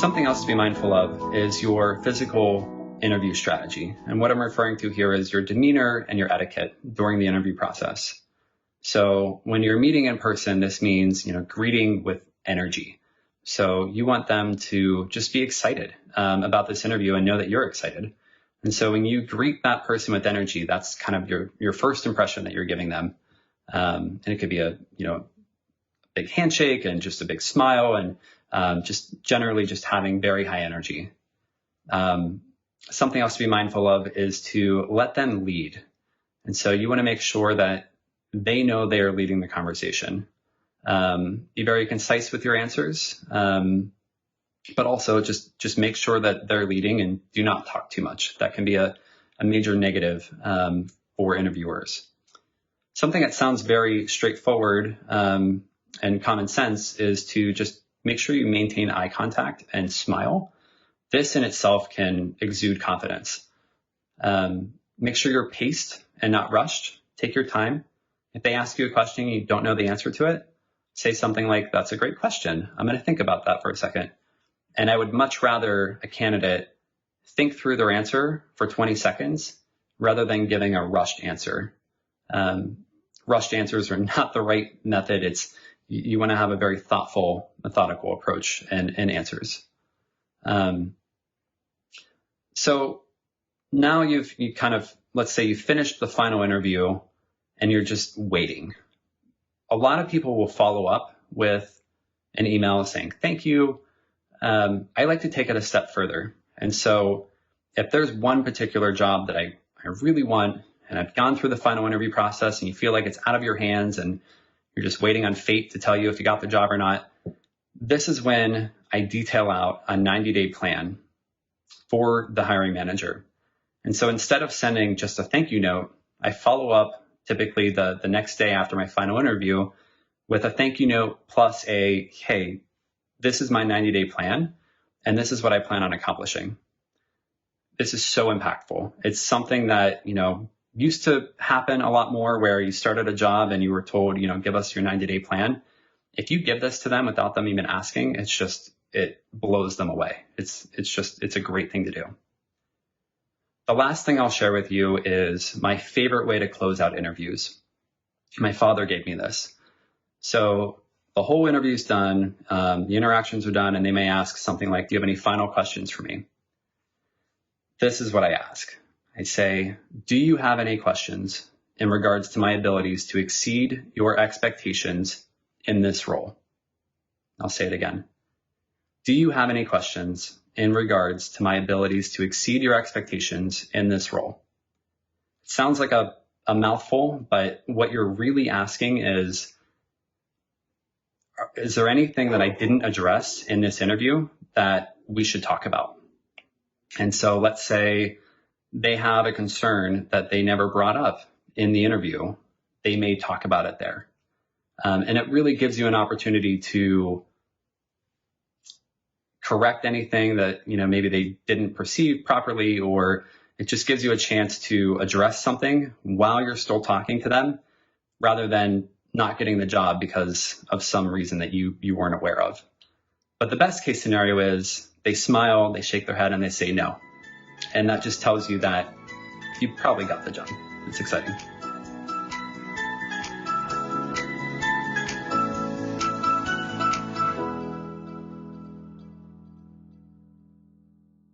Something else to be mindful of is your physical interview strategy. And what I'm referring to here is your demeanor and your etiquette during the interview process. So when you're meeting in person, this means, greeting with energy. So you want them to just be excited about this interview and know that you're excited. And so when you greet that person with energy, that's kind of your first impression that you're giving them. And it could be a big handshake and just a big smile and just generally just having very high energy. Something else to be mindful of is to let them lead. And so you want to make sure that they know they are leading the conversation. Be very concise with your answers, but also just make sure that they're leading and do not talk too much. That can be a major negative for interviewers. Something that sounds very straightforward and common sense is to just make sure you maintain eye contact and smile. This in itself can exude confidence. Make sure you're paced and not rushed. Take your time. If they ask you a question and you don't know the answer to it, say something like, "That's a great question. I'm going to think about that for a second." And I would much rather a candidate think through their answer for 20 seconds rather than giving a rushed answer. Rushed answers are not the right method. You want to have a very thoughtful, methodical approach and answers. So now let's say you finished the final interview and you're just waiting. A lot of people will follow up with an email saying, "Thank you. I like to take it a step further." And so if there's one particular job that I really want, and I've gone through the final interview process and you feel like it's out of your hands and you're just waiting on fate to tell you if you got the job or not, this is when I detail out a 90-day plan for the hiring manager. And so instead of sending just a thank you note, I follow up typically the next day after my final interview with a thank you note plus hey, this is my 90-day plan, and this is what I plan on accomplishing. This is so impactful. It's something that, used to happen a lot more where you started a job and you were told, give us your 90-day plan. If you give this to them without them even asking, it blows them away. It's a great thing to do. The last thing I'll share with you is my favorite way to close out interviews. My father gave me this. So the whole interview's done, the interactions are done, and they may ask something like, "Do you have any final questions for me?" This is what I ask. I say, "Do you have any questions in regards to my abilities to exceed your expectations in this role?" I'll say it again. "Do you have any questions in regards to my abilities to exceed your expectations in this role?" It sounds like a mouthful, but what you're really asking is there anything that I didn't address in this interview that we should talk about? And so let's say they have a concern that they never brought up in the interview. They may talk about it there. And it really gives you an opportunity to correct anything that, maybe they didn't perceive properly, or it just gives you a chance to address something while you're still talking to them rather than not getting the job because of some reason that you weren't aware of. But the best case scenario is they smile, they shake their head, and they say no. And that just tells you that you probably got the job. It's exciting.